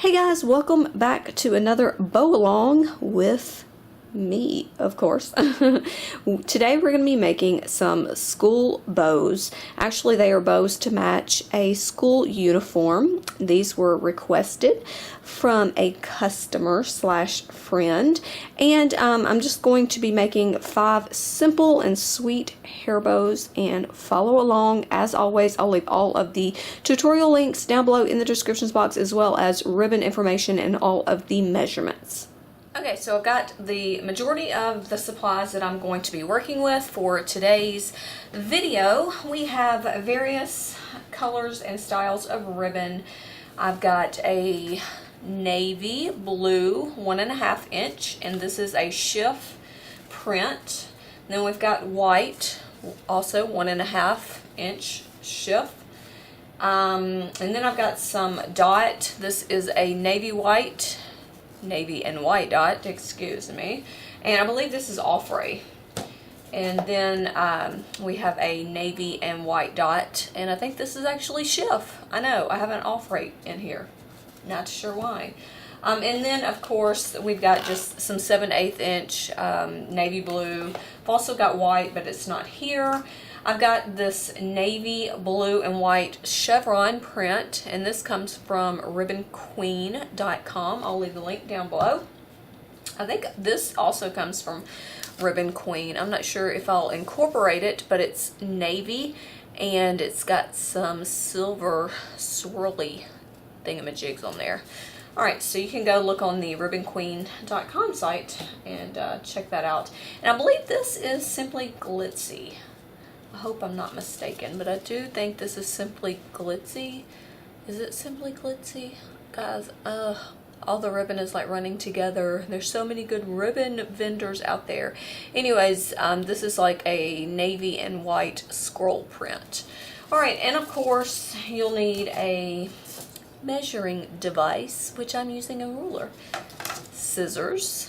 Hey guys, welcome back to another bow along with me, of course. Today we're going to be making some school bows. Actually, they are bows to match a school uniform. These were requested from a customer slash friend, and I'm just going to be making 5 simple and sweet hair bows, and follow along. As always, I'll leave all of the tutorial links down below in the descriptions box, as well as ribbon information and all of the measurements. Okay, so I've got the majority of the supplies that I'm going to be working with for today's video. We have various colors and styles of ribbon. I've got a navy blue 1.5 inch, and this is a shift print. And then we've got white, also 1.5 inch shift. And then I've got some dot. This is a navy and white dot, excuse me, and I believe this is All-Fri. And then we have a navy and white dot, and I think this is actually shift. I know, I have an All-Fri in here, not sure why. And then of course we've got just some 7/8 inch navy blue. I've also got white, but it's not here. I've got this navy blue and white chevron print, and this comes from ribbonqueen.com. I'll leave the link down below. I think this also comes from Ribbon Queen. I'm not sure if I'll incorporate it, but it's navy, and it's got some silver swirly thingamajigs on there. Alright, so you can go look on the ribbonqueen.com site and check that out. And I believe this is Simply Glitzy. I hope I'm not mistaken, but I do think this is Simply Glitzy. Is it Simply Glitzy? Guys, all the ribbon is like running together. There's so many good ribbon vendors out there. Anyways, this is like a navy and white scroll print. Alright, and of course, you'll need a measuring device, which I'm using a ruler, scissors,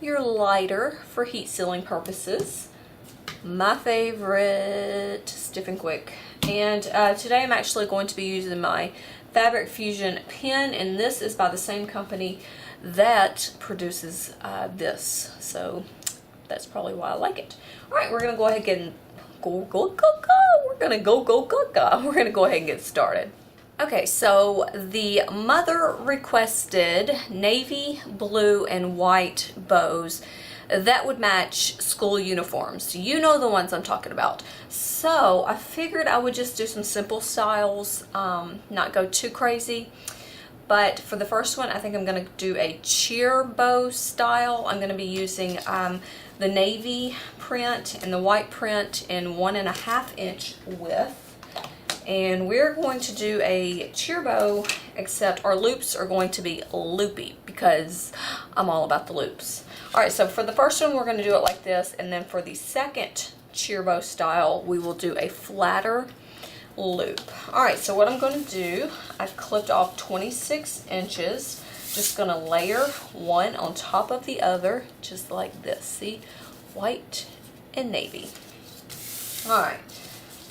your lighter for heat sealing purposes, my favorite, Stiff and Quick, and today I'm actually going to be using my Fabric Fusion pen, and this is by the same company that produces this, so that's probably why I like it. Alright, we're going to go ahead and We're going to go ahead and get started. Okay, so the mother requested navy blue and white bows that would match school uniforms. You know the ones I'm talking about. So I figured I would just do some simple styles, not go too crazy. But for the first one, I think I'm going to do a cheer bow style. I'm going to be using the navy print and the white print in 1.5 inch width. And we're going to do a cheer bow, except our loops are going to be loopy because I'm all about the loops. Alright, so for the first one we're going to do it like this, and then for the second cheer bow style we will do a flatter loop. Alright, so what I'm going to do, I've clipped off 26 inches, just going to layer one on top of the other, just like this. See? White and navy. Alright.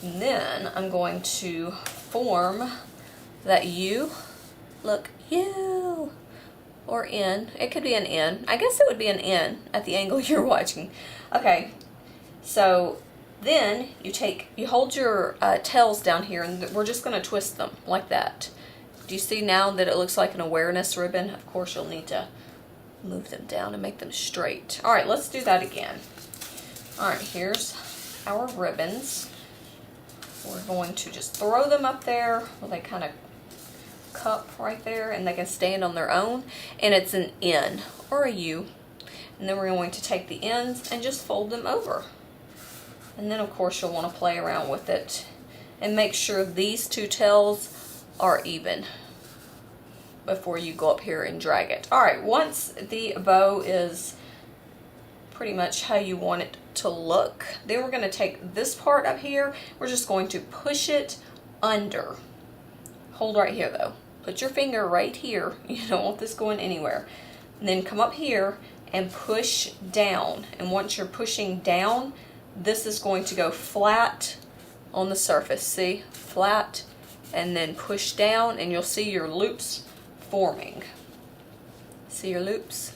And then I'm going to form that U, look, U, or N. It could be an N. I guess it would be an N at the angle you're watching. Okay, so then you hold your tails down here, and we're just going to twist them like that. Do you see now that it looks like an awareness ribbon? Of course, you'll need to move them down and make them straight. All right, let's do that again. All right, here's our ribbons. We're going to just throw them up there where they kind of cup right there, and they can stand on their own, and it's an N or a U. And then we're going to take the ends and just fold them over. And then of course you'll want to play around with it and make sure these two tails are even before you go up here and drag it. Alright, once the bow is pretty much how you want it to look, then we're going to take this part up here, we're just going to push it under. Hold right here though. Put your finger right here. You don't want this going anywhere. And then come up here and push down. And once you're pushing down, this is going to go flat on the surface. See? Flat, and then push down, and you'll see your loops forming. See your loops?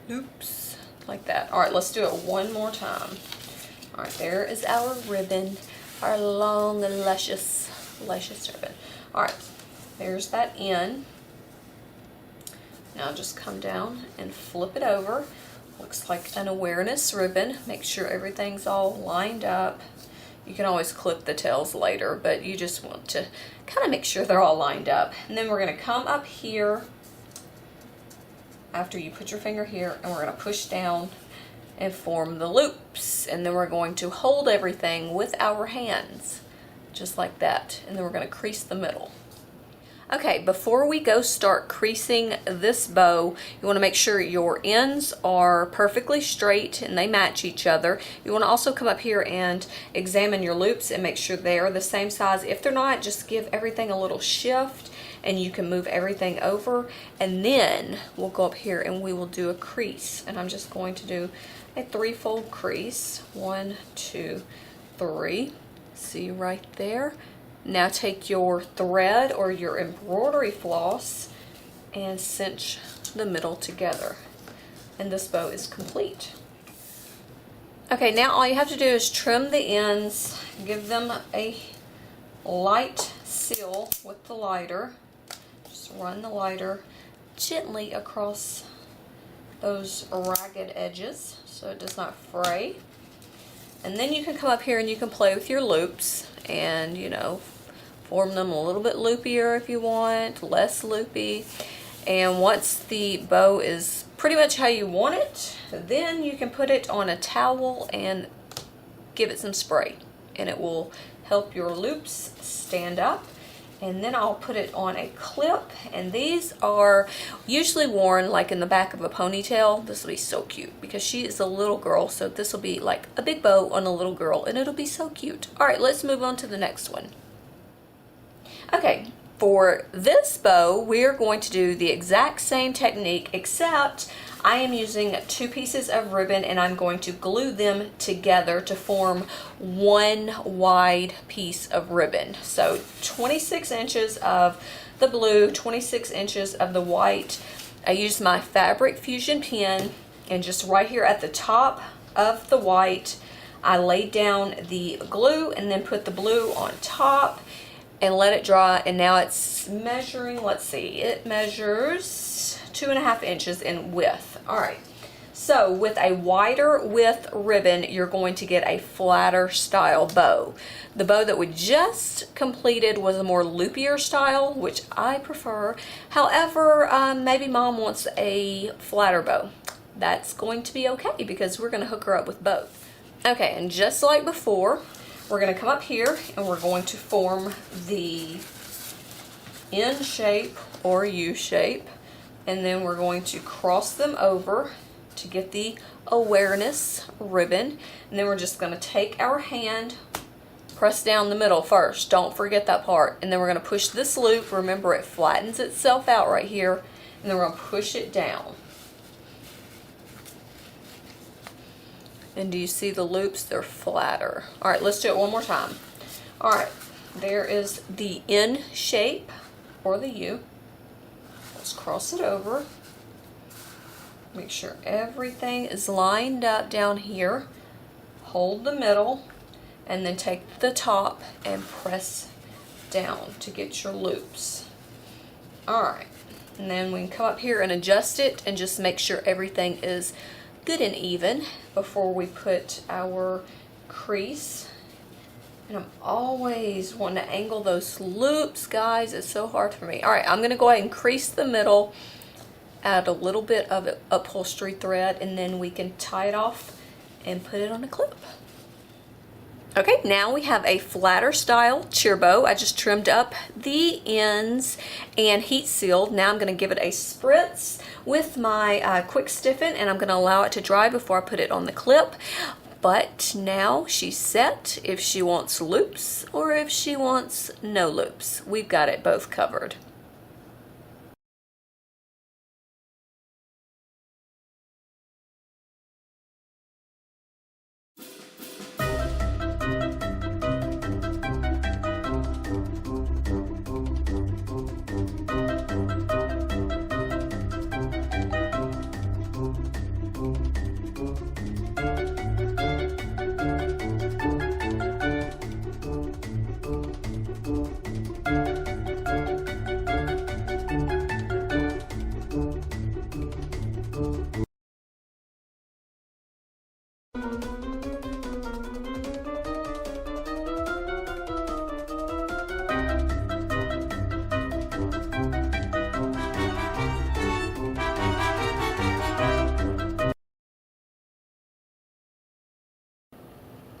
Loops, like that. All right, let's do it one more time. All right, there is our ribbon, our long, luscious ribbon. All right, there's that end. Now just come down and flip it over. Looks like an awareness ribbon. Make sure everything's all lined up. You can always clip the tails later, but you just want to kind of make sure they're all lined up. And then we're going to come up here after you put your finger here, and we're going to push down and form the loops. And then we're going to hold everything with our hands, just like that. And then we're going to crease the middle. Okay, before we go start creasing this bow, you want to make sure your ends are perfectly straight and they match each other. You want to also come up here and examine your loops and make sure they are the same size. If they're not, just give everything a little shift and you can move everything over. And then we'll go up here and we will do a crease. And I'm just going to do a 3-fold crease. 1, 2, 3. See right there? Now take your thread or your embroidery floss and cinch the middle together. And this bow is complete. Okay, now all you have to do is trim the ends, give them a light seal with the lighter. Just run the lighter gently across those ragged edges so it does not fray. And then you can come up here and you can play with your loops and, you know, form them a little bit loopier if you want, less loopy. And once the bow is pretty much how you want it, then you can put it on a towel and give it some spray. And it will help your loops stand up. And then I'll put it on a clip. And these are usually worn like in the back of a ponytail. This will be so cute because she is a little girl. So this will be like a big bow on a little girl and it'll be so cute. All right, let's move on to the next one. Okay, for this bow, we're going to do the exact same technique, except I am using 2 pieces of ribbon and I'm going to glue them together to form one wide piece of ribbon. So 26 inches of the blue, 26 inches of the white. I used my Fabric Fusion pen, and just right here at the top of the white, I laid down the glue and then put the blue on top and let it dry. And now it's measuring, let's see, it measures 2.5 inches in width. All right, so with a wider width ribbon, you're going to get a flatter style bow. The bow that we just completed was a more loopier style, which I prefer. However, maybe mom wants a flatter bow. That's going to be okay because we're going to hook her up with both. Okay, and just like before, we're going to come up here and we're going to form the N shape or U shape, and then we're going to cross them over to get the awareness ribbon. And then we're just going to take our hand, press down the middle first, don't forget that part, and then we're going to push this loop. Remember, it flattens itself out right here, and then we're going to push it down. And do you see the loops? They're flatter. All right, let's do it one more time. All right, there is the N shape or the U. Let's cross it over. Make sure everything is lined up down here. Hold the middle and then take the top and press down to get your loops. All right, and then we can come up here and adjust it and just make sure everything is good and even before we put our crease. And I'm always wanting to angle those loops, guys. It's so hard for me. All right, I'm going to go ahead and crease the middle, add a little bit of upholstery thread, and then we can tie it off and put it on a clip. Okay, now we have a flatter style cheer bow. I just trimmed up the ends and heat sealed. Now I'm going to give it a spritz with my quick stiffen, and I'm going to allow it to dry before I put it on the clip. But now she's set if she wants loops or if she wants no loops. We've got it both covered.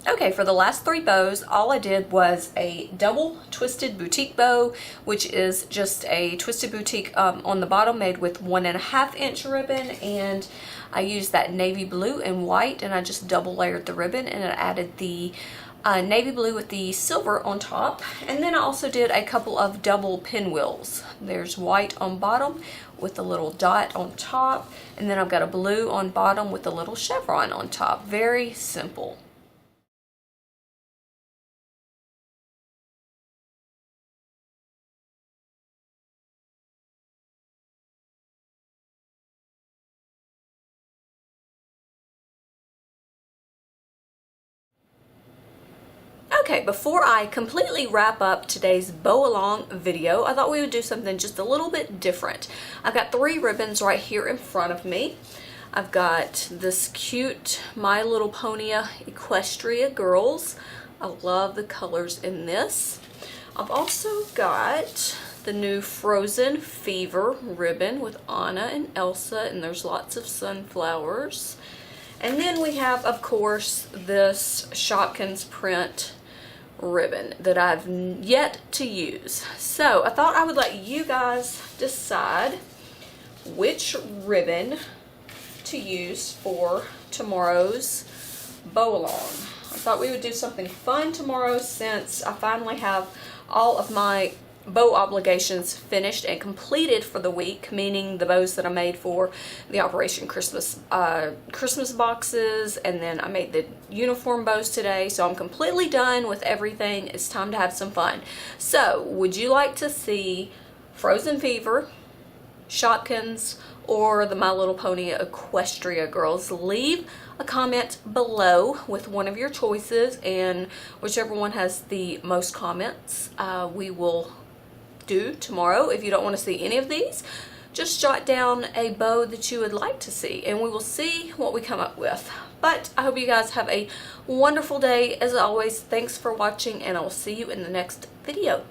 Okay, for the last 3 bows, all I did was a double twisted boutique bow, which is just a twisted boutique on the bottom made with 1.5 inch ribbon, and I used that navy blue and white, and I just double layered the ribbon, and I added the navy blue with the silver on top. And then I also did a couple of double pinwheels. There's white on bottom with a little dot on top, and then I've got a blue on bottom with a little chevron on top. Very simple. Okay, before I completely wrap up today's bow along video, I thought we would do something just a little bit different. I've got 3 ribbons right here in front of me. I've got this cute My Little Pony Equestria Girls. I love the colors in this. I've also got the new Frozen Fever ribbon with Anna and Elsa, and there's lots of sunflowers. And then we have, of course, this Shopkins print ribbon that I've yet to use. So I thought I would let you guys decide which ribbon to use for tomorrow's bow along. I thought we would do something fun tomorrow since I finally have all of my bow obligations finished and completed for the week, meaning the bows that I made for the Operation Christmas boxes, and then I made the uniform bows today, so I'm completely done with everything. It's time to have some fun. So would you like to see Frozen Fever, Shopkins, or the My Little Pony Equestria Girls? Leave a comment below with one of your choices, and whichever one has the most comments we will do tomorrow. If you don't want to see any of these, just jot down a bow that you would like to see, and we will see what we come up with. But I hope you guys have a wonderful day. As always, thanks for watching, and I will see you in the next video.